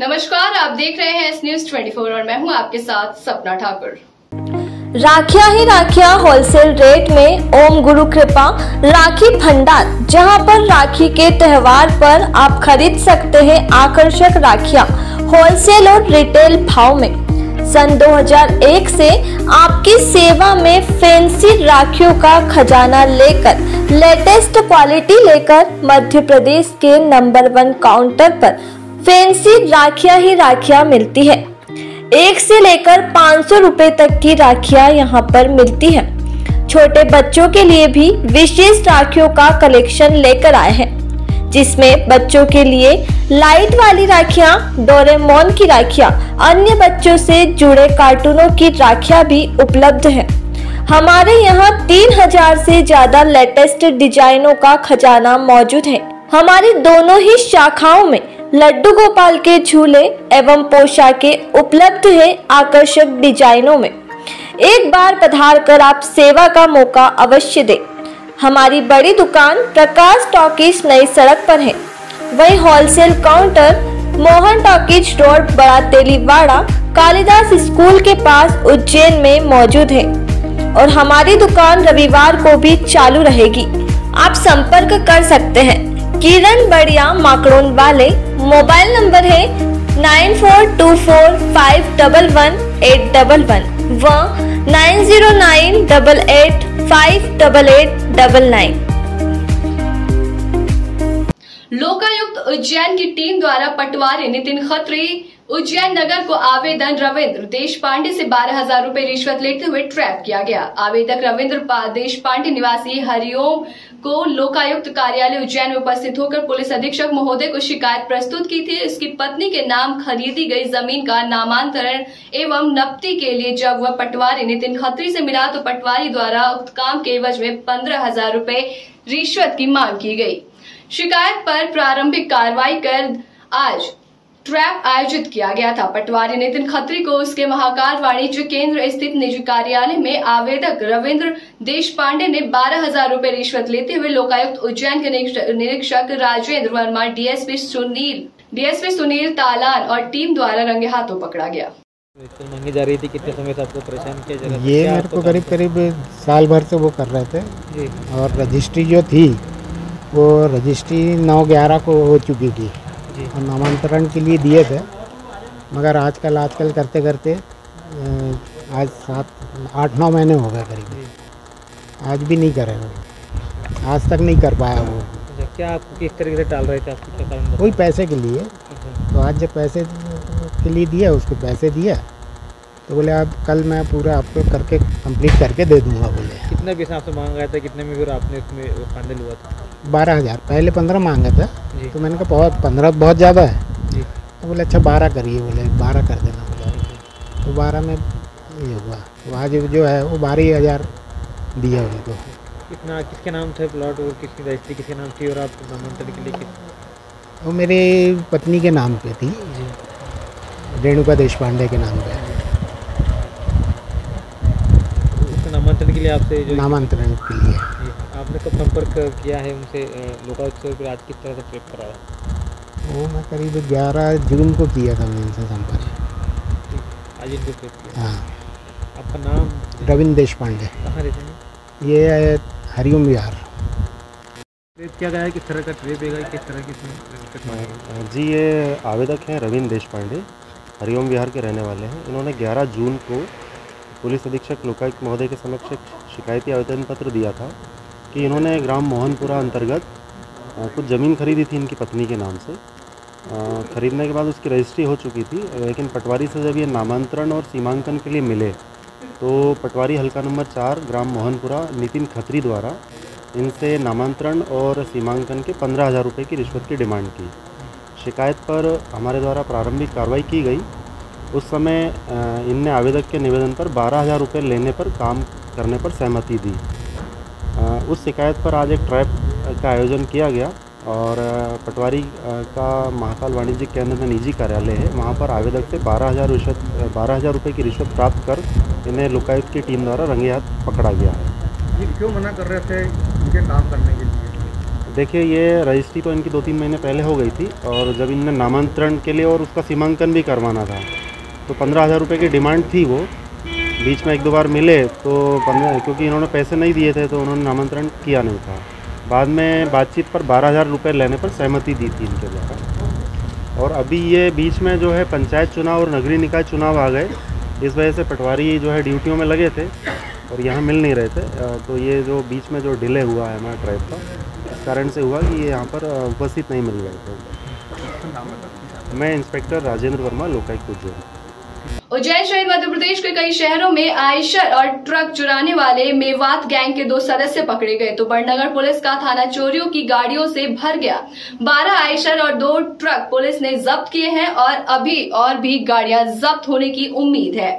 नमस्कार, आप देख रहे हैं एस न्यूज 24 और मैं हूं आपके साथ सपना ठाकुर। राखियां ही राखियां होलसेल रेट में ओम गुरु कृपा राखी भंडार, जहां पर राखी के त्योहार पर आप खरीद सकते हैं आकर्षक राखियां होलसेल और रिटेल भाव में। सन 2001 से आपकी सेवा में फैंसी राखियों का खजाना लेकर लेटेस्ट क्वालिटी लेकर मध्य प्रदेश के नंबर 1 काउंटर पर फैंसी राखियां ही राखियां मिलती है। 1 से लेकर 500 रुपए तक की राखियां यहाँ पर मिलती है। छोटे बच्चों के लिए भी विशेष राखियों का कलेक्शन लेकर आए हैं, जिसमें बच्चों के लिए लाइट वाली राखियां, डोरेमोन की राखियां, अन्य बच्चों से जुड़े कार्टूनों की राखियां भी उपलब्ध है। हमारे यहाँ 3000 से ज्यादा लेटेस्ट डिजाइनों का खजाना मौजूद है। हमारी दोनों ही शाखाओं में लड्डू गोपाल के झूले एवं पोशाकें उपलब्ध है आकर्षक डिजाइनों में। एक बार पधार कर आप सेवा का मौका अवश्य दें। हमारी बड़ी दुकान प्रकाश टॉकीज नई सड़क पर है। वही wholesale counter Mohan talkies road, बड़ा तेलीवाड़ा, कालिदास स्कूल के पास उज्जैन में मौजूद है और हमारी दुकान रविवार को भी चालू रहेगी। आप संपर्क कर सकते हैं। किरण बढ़िया माकड़ोन वाले मोबाइल नंबर है 9424511811 व 9098858899। लोकायुक्त उज्जैन की टीम द्वारा पटवारी नितिन खत्री उज्जैन नगर को आवेदन रविंद्र देशपांडे से 12,000 रुपए रिश्वत लेते हुए ट्रैप किया गया। आवेदक रविंद्र देशपांडे निवासी हरिओम को लोकायुक्त कार्यालय उज्जैन में उपस्थित होकर पुलिस अधीक्षक महोदय को शिकायत प्रस्तुत की थी। उसकी पत्नी के नाम खरीदी गई जमीन का नामांतरण एवं नप्ती के लिए जब वह पटवारी नितिन खत्री से मिला तो पटवारी द्वारा उक्त काम के एवज में 15,000 रुपए रिश्वत की मांग की गई। शिकायत पर प्रारंभिक कार्रवाई कर आज ट्रैप आयोजित किया गया था। पटवारी नितिन खत्री को उसके महाकाल वाणिज्य केंद्र स्थित निजी कार्यालय में आवेदक रविंद्र देशपांडे ने 12,000 रुपए रिश्वत लेते हुए लोकायुक्त उज्जैन के निरीक्षक राजेंद्र वर्मा, डीएसपी सुनील तालान और टीम द्वारा रंगे हाथों पकड़ा गया। मांगी जा रही थी, कितने समय से आपको परेशान किया जा रहा था? ये मेरे को करीब साल भर से वो कर रहे थे जी। और रजिस्ट्री जो थी वो रजिस्ट्री 9/11 को हो चुकी थी और नामांतरण के लिए दिए थे, मगर आजकल करते करते आज 7-8-9 महीने हो गए करीब, आज भी नहीं करे वो, आज तक नहीं कर पाया वो। क्या आपको किस तरीके से टाल रहे थे? आपको क्या कारण? वही पैसे के लिए। तो आज जब पैसे के लिए दिया, उसको पैसे दिया तो बोले अब कल मैं पूरा आपको करके कंप्लीट करके दे दूंगा बोले। कितना पैसा आपसे मांग रहा था? कितने में फिर आपने इसमें फाइनल हुआ था? 12,000, पहले 15 मांगा था जी। तो मैंने कहा 15 बहुत ज़्यादा है जी। तो बोले अच्छा 12 करिए, बोले 12 कर देना बोले। तो 12 में ये हुआ, तो आज जो है वो 12,000 दिया उनको। कितना किसके नाम थे प्लॉट और किसकी रजिस्ट्री किसके नाम थी और आप नामांतरण के लिए वो मेरे पत्नी के नाम पे थी जी, रेणुका देशपांडे के नाम पे। नामांतरण के लिए आपसे जो नामांतरण के लिए आपने कब संपर्क किया है उनसे? लोकायुक्त से आज किस तरह से ट्रैप कराया? वो मैं करीब 11 जून को किया था मैंने इनसे संपर्क। आज इनको ट्रैप किया। हाँ। आपका नाम? रविंद्र देशपांडे। कहाँ रहते हैं? ये है हरिओम विहार। ट्रैप किया गया है, किस तरह का ट्रैप है, किस तरह की? जी, ये आवेदक हैं रविंद्र देशपांडे, हरिओम विहार के रहने वाले हैं। इन्होंने 11 जून को पुलिस अधीक्षक लोकायुक्त महोदय के समक्ष शिकायती आवेदन पत्र दिया था कि इन्होंने ग्राम मोहनपुरा अंतर्गत कुछ ज़मीन खरीदी थी इनकी पत्नी के नाम से। खरीदने के बाद उसकी रजिस्ट्री हो चुकी थी, लेकिन पटवारी से जब ये नामांतरण और सीमांकन के लिए मिले तो पटवारी हल्का नंबर 4 ग्राम मोहनपुरा नितिन खत्री द्वारा इनसे नामांतरण और सीमांकन के 15,000 रुपये की रिश्वत की डिमांड की। शिकायत पर हमारे द्वारा प्रारंभिक कार्रवाई की गई। उस समय इनने आवेदक के निवेदन पर 12,000 रुपये लेने पर काम करने पर सहमति दी। उस शिकायत पर आज एक ट्रैप का आयोजन किया गया और पटवारी का महाकाल वाणिज्य केंद्र में निजी कार्यालय है, वहाँ पर आवेदक से 12,000 रुपये की रिश्वत प्राप्त कर इन्हें लोकायुक्त की टीम द्वारा रंगे हाथ पकड़ा गया है। ये क्यों मना कर रहे थे इनके काम करने के लिए? देखिए, ये रजिस्ट्री तो इनकी 2-3 महीने पहले हो गई थी, और जब इनने नामांतरण के लिए और उसका सीमांकन भी करवाना था तो 15,000 रुपये की डिमांड थी। वो बीच में 1-2 बार मिले तो 15, क्योंकि इन्होंने पैसे नहीं दिए थे तो उन्होंने नामांतरण किया नहीं था। बाद में बातचीत पर 12,000 रुपये लेने पर सहमति दी थी इनके द्वारा। और अभी ये बीच में जो है पंचायत चुनाव और नगरीय निकाय चुनाव आ गए, इस वजह से पटवारी जो है ड्यूटियों में लगे थे और यहाँ मिल नहीं रहे थे। तो ये जो बीच में जो डिले हुआ है हमारे ट्राइब का, इस कारण से हुआ कि ये यहाँ पर उपस्थित नहीं मिल रहे थे। मैं इंस्पेक्टर राजेंद्र वर्मा, लोकायुक्त उज्जैन। उज्जैन सहित मध्य प्रदेश के कई शहरों में आयशर और ट्रक चुराने वाले मेवात गैंग के 2 सदस्य पकड़े गए तो बड़नगर पुलिस का थाना चोरियों की गाड़ियों से भर गया। 12 आयशर और 2 ट्रक पुलिस ने जब्त किए हैं और अभी और भी गाड़ियां जब्त होने की उम्मीद है।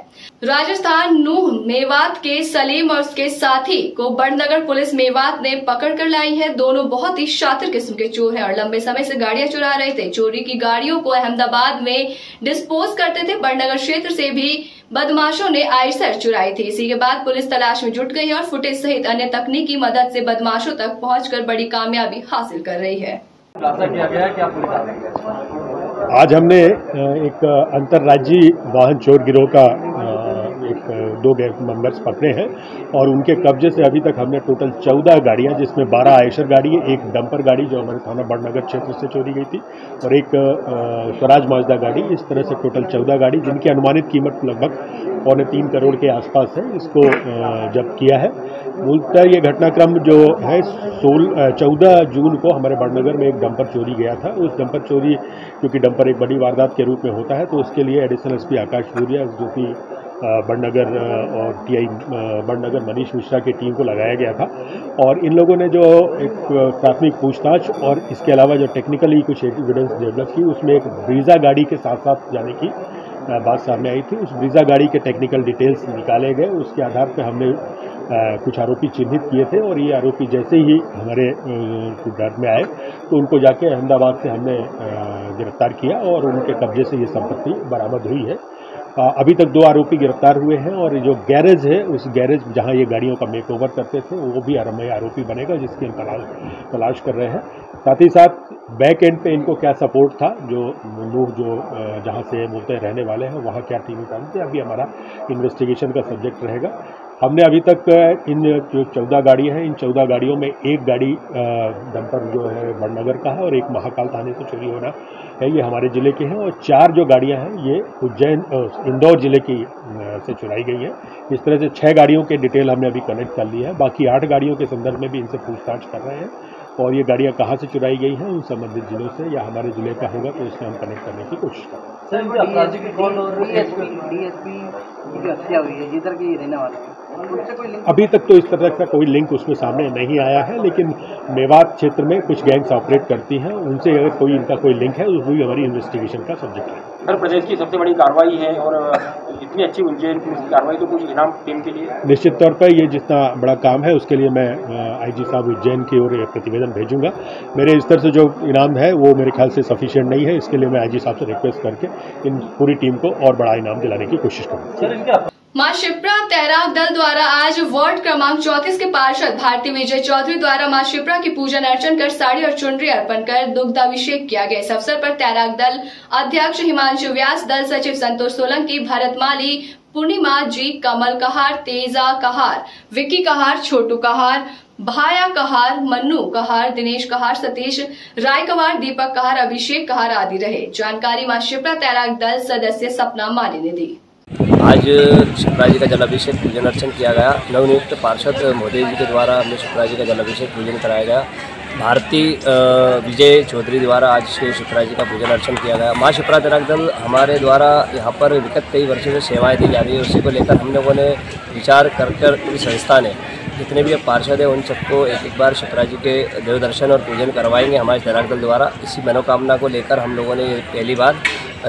राजस्थान नूह मेवात के सलीम और उसके साथी को बड़नगर पुलिस मेवात ने पकड़ कर लाई है। दोनों बहुत ही शातिर किस्म के चोर हैं और लंबे समय से गाड़ियां चुरा रहे थे। चोरी की गाड़ियों को अहमदाबाद में डिस्पोज करते थे। बड़नगर क्षेत्र से भी बदमाशों ने आयशर चुराई थी। इसी के बाद पुलिस तलाश में जुट गई है और फुटेज सहित अन्य तकनीकी मदद से बदमाशों तक पहुंचकर बड़ी कामयाबी हासिल कर रही है। आज हमने एक अंतर्राज्यीय वाहन चोर गिरोह का 2 गैंग मेंबर्स पकड़े हैं और उनके कब्जे से अभी तक हमने टोटल 14 गाड़ियां, जिसमें 12 आयशर गाड़ी है, एक डंपर गाड़ी जो हमारे थाना बड़नगर क्षेत्र से चोरी गई थी और एक स्वराज माजदा गाड़ी। इस तरह से टोटल 14 गाड़ी, जिनकी अनुमानित कीमत लगभग 3.25 करोड़ के आसपास है, इसको जब्त किया है। मूलतः ये घटनाक्रम जो है 14 जून को हमारे बड़नगर में एक डंपर चोरी गया था। उस डंपर चोरी, क्योंकि डंपर एक बड़ी वारदात के रूप में होता है, तो उसके लिए एडिशनल एसपी आकाश सूर्या, जो कि बड़नगर और टीआई बड़नगर मनीष मिश्रा की टीम को लगाया गया था। और इन लोगों ने जो एक प्राथमिक पूछताछ और इसके अलावा जो टेक्निकली कुछ एविडेंस डेवलप की, उसमें एक ब्रीजा गाड़ी के साथ साथ जाने की बात सामने आई थी। उस ब्रीजा गाड़ी के टेक्निकल डिटेल्स निकाले गए, उसके आधार पर हमने कुछ आरोपी चिन्हित किए थे और ये आरोपी जैसे ही हमारे डर में आए तो उनको जाके अहमदाबाद से हमने गिरफ्तार किया और उनके कब्जे से ये संपत्ति बरामद हुई है। अभी तक 2 आरोपी गिरफ्तार हुए हैं और जो गैरेज है, उस गैरेज जहां ये गाड़ियों का मेकओवर करते थे, वो भी आरोपी बनेगा, जिसकी हम तलाश कर रहे हैं। साथ ही साथ बैक एंड पे इनको क्या सपोर्ट था, जो जहां से बोलते रहने वाले हैं, वहां क्या टीम काम थी, अभी हमारा इन्वेस्टिगेशन का सब्जेक्ट रहेगा। हमने अभी तक इन जो 14 गाड़ियाँ हैं, इन 14 गाड़ियों में एक गाड़ी डंपर जो है बड़नगर का है और एक महाकाल थाने से चोरी होना है, ये हमारे ज़िले के हैं। और 4 जो गाड़ियाँ हैं ये उज्जैन इंदौर ज़िले की से चुराई गई हैं। इस तरह से 6 गाड़ियों के डिटेल हमने अभी कनेक्ट कर लिया है। बाकी 8 गाड़ियों के संदर्भ में भी इनसे पूछताछ कर रहे हैं और ये गाड़ियाँ कहाँ से चुराई गई हैं, उन संबंधित जिलों से या हमारे ज़िले का होगा तो इसमें हम कनेक्ट करने की कोशिश करें। हत्या हुई है जिधर की रहने वाले, अभी तक तो इस तरह का कोई लिंक उसमें सामने नहीं आया है, लेकिन मेवात क्षेत्र में कुछ गैंग्स ऑपरेट करती हैं, उनसे अगर कोई इनका कोई लिंक है, वो भी हमारी इन्वेस्टिगेशन का सब्जेक्ट है। सर, प्रदेश की सबसे बड़ी कार्रवाई है और इतनी अच्छी उज्जैन की कार्रवाई, तो कुछ इनाम टीम के लिए निश्चित तौर पर ये जितना बड़ा काम है उसके लिए मैं आईजी साहब उज्जैन की ओर प्रतिवेदन भेजूंगा। मेरे स्तर से जो इनाम है वो मेरे ख्याल से सफिशिएंट नहीं है, इसके लिए मैं आईजी साहब से रिक्वेस्ट करके इन पूरी टीम को और बड़ा इनाम दिलाने की कोशिश करूँगा। मां शिप्रा तैराक दल द्वारा आज वार्ड क्रमांक 34 के पार्षद भारती विजय चौधरी द्वारा मां शिप्रा की पूजन अर्चन कर साड़ी और चुनरी अर्पण कर दुग्धाभिषेक किया गया। इस अवसर पर तैराक दल अध्यक्ष हिमांशु व्यास, दल सचिव संतोष सोलंकी, भरतमाली, पूर्णिमा जी, कमल कहार, तेजा कहार, विक्की कहार, छोटू कहार, भाया कहार, मन्नू कहार, दिनेश कहार, सतीश राय कहार, दीपक कहार, अभिषेक कहार आदि रहे। जानकारी मां शिप्रा तैराक दल सदस्य सपना माली ने दी। आज शिप्रा जी का जलाभिषेक पूजन अर्चन किया गया। नवनियुक्त पार्षद महोदय जी के द्वारा हमने शिप्रा जी का जलाभिषेक पूजन कराया गया। भारती विजय चौधरी द्वारा आज शिप्रा जी का पूजन अर्चन किया गया। माँ शिप्रा तैराक दल हमारे द्वारा यहाँ पर विगत कई वर्षों से सेवाएं दी जा रही है, उसी को लेकर हम लोगों ने विचार कर पूरी संस्था ने जितने भी पार्षद हैं उन सबको एक बार शिप्रा जी के देव दर्शन और पूजन करवाएंगे हमारे तैराक दल द्वारा। इसी मनोकामना को लेकर हम लोगों ने पहली बार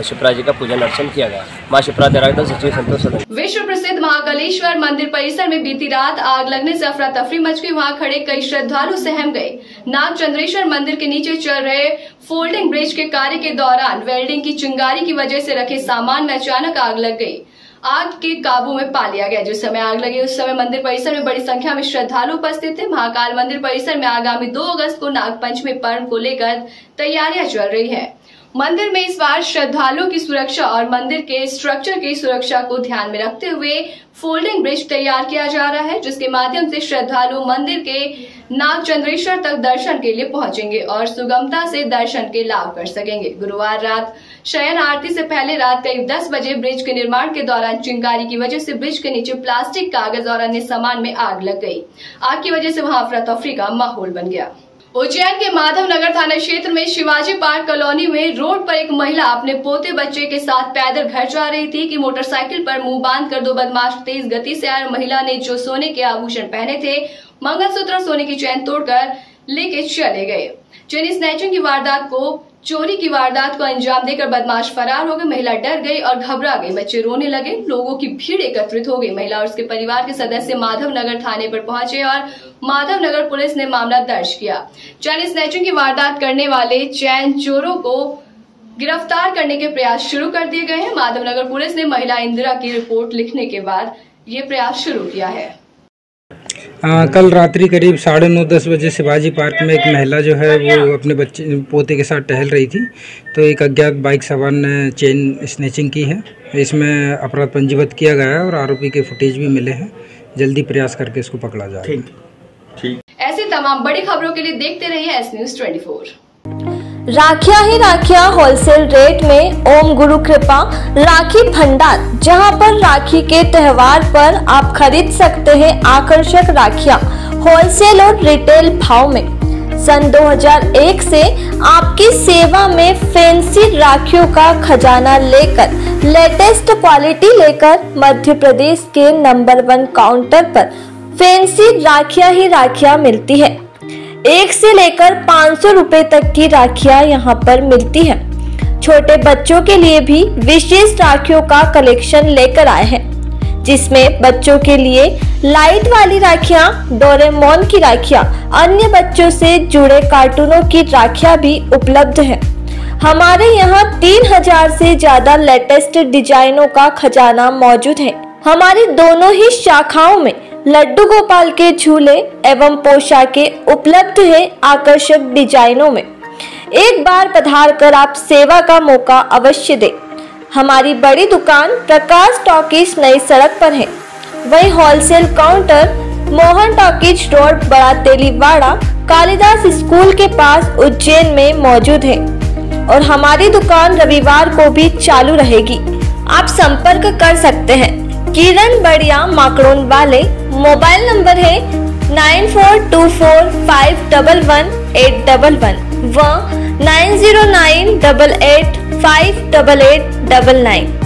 शिप्रा जी का पूजन अर्चन किया गया। मां शिप्रा तैराक दल सचिव संतोष सोलंकी। विश्व प्रसिद्ध महाकालेश्वर मंदिर परिसर में बीती रात आग लगने से अफरा तफरी मच गई। वहां खड़े कई श्रद्धालु सहम गए। नागचंद्रेश्वर मंदिर के नीचे चल रहे फोल्डिंग ब्रिज के कार्य के दौरान वेल्डिंग की चिंगारी की वजह से रखे सामान में अचानक आग लग गई। आग के काबू में पा लिया गया। जिस समय आग लगी उस समय मंदिर परिसर में बड़ी संख्या में श्रद्धालु उपस्थित थे। महाकाल मंदिर परिसर में आगामी 2 अगस्त को नागपंचमी पर्व को लेकर तैयारियां चल रही है। मंदिर में इस बार श्रद्धालुओं की सुरक्षा और मंदिर के स्ट्रक्चर की सुरक्षा को ध्यान में रखते हुए फोल्डिंग ब्रिज तैयार किया जा रहा है, जिसके माध्यम से श्रद्धालु मंदिर के नागचंद्रेश्वर तक दर्शन के लिए पहुंचेंगे और सुगमता से दर्शन के लाभ कर सकेंगे। गुरुवार रात शयन आरती से पहले रात करीब 10 बजे ब्रिज के निर्माण के दौरान चिंगारी की वजह से ब्रिज के नीचे प्लास्टिक, कागज और अन्य सामान में आग लग गई। आग की वजह से वहां अफरा तफरी का माहौल बन गया। उज्जैन के माधव नगर थाना क्षेत्र में शिवाजी पार्क कॉलोनी में रोड पर एक महिला अपने पोते बच्चे के साथ पैदल घर जा रही थी कि मोटरसाइकिल पर मुंह बांधकर 2 बदमाश तेज गति से आए। महिला ने जो सोने के आभूषण पहने थे, मंगलसूत्र, सोने की चैन तोड़कर लेके चले गए। चेन स्नैचिंग की वारदात को चोरी की वारदात को अंजाम देकर बदमाश फरार हो गए। महिला डर गई और घबरा गई, बच्चे रोने लगे, लोगों की भीड़ एकत्रित हो गई। महिला और उसके परिवार के सदस्य माधव नगर थाने पर पहुंचे और माधव नगर पुलिस ने मामला दर्ज किया। चैन स्नैचिंग की वारदात करने वाले चैन चोरों को गिरफ्तार करने के प्रयास शुरू कर दिए गए हैं। माधव नगर पुलिस ने महिला इंदिरा की रिपोर्ट लिखने के बाद ये प्रयास शुरू किया है। कल रात्रि करीब 9:30-10 बजे शिवाजी पार्क में एक महिला जो है वो अपने बच्चे पोते के साथ टहल रही थी, तो एक अज्ञात बाइक सवार ने चेन स्नैचिंग की है। इसमें अपराध पंजीबद्ध किया गया है और आरोपी के फुटेज भी मिले हैं। जल्दी प्रयास करके इसको पकड़ा जाएगा। ठीक। ऐसी तमाम बड़ी खबरों के लिए देखते रहिए एस न्यूज़ 24। राखियां ही राखियां होलसेल रेट में ओम गुरु कृपा राखी भंडार, जहां पर राखी के त्योहार पर आप खरीद सकते हैं आकर्षक राखियां होलसेल और रिटेल भाव में। सन 2001 से आपकी सेवा में फैंसी राखियों का खजाना लेकर लेटेस्ट क्वालिटी लेकर मध्य प्रदेश के नंबर 1 काउंटर पर फैंसी राखियां ही राखियां मिलती है। 1 से लेकर 500 रुपए तक की राखियां यहाँ पर मिलती है। छोटे बच्चों के लिए भी विशेष राखियों का कलेक्शन लेकर आए हैं, जिसमें बच्चों के लिए लाइट वाली राखियां, डोरेमोन की राखियां, अन्य बच्चों से जुड़े कार्टूनों की राखियां भी उपलब्ध है। हमारे यहाँ 3000 से ज्यादा लेटेस्ट डिजाइनों का खजाना मौजूद है। हमारी दोनों ही शाखाओं में लड्डू गोपाल के झूले एवं पोशाकें उपलब्ध है आकर्षक डिजाइनों में। एक बार पधार कर आप सेवा का मौका अवश्य दें। हमारी बड़ी दुकान प्रकाश टॉकीज नई सड़क पर है। वही wholesale counter Mohan talkies road, बड़ा तेलीवाड़ा, कालिदास स्कूल के पास उज्जैन में मौजूद है और हमारी दुकान रविवार को भी चालू रहेगी। आप संपर्क कर सकते हैं। किरण बढ़िया माकड़ोन वाले मोबाइल नंबर है 9424511811 व 9098858899।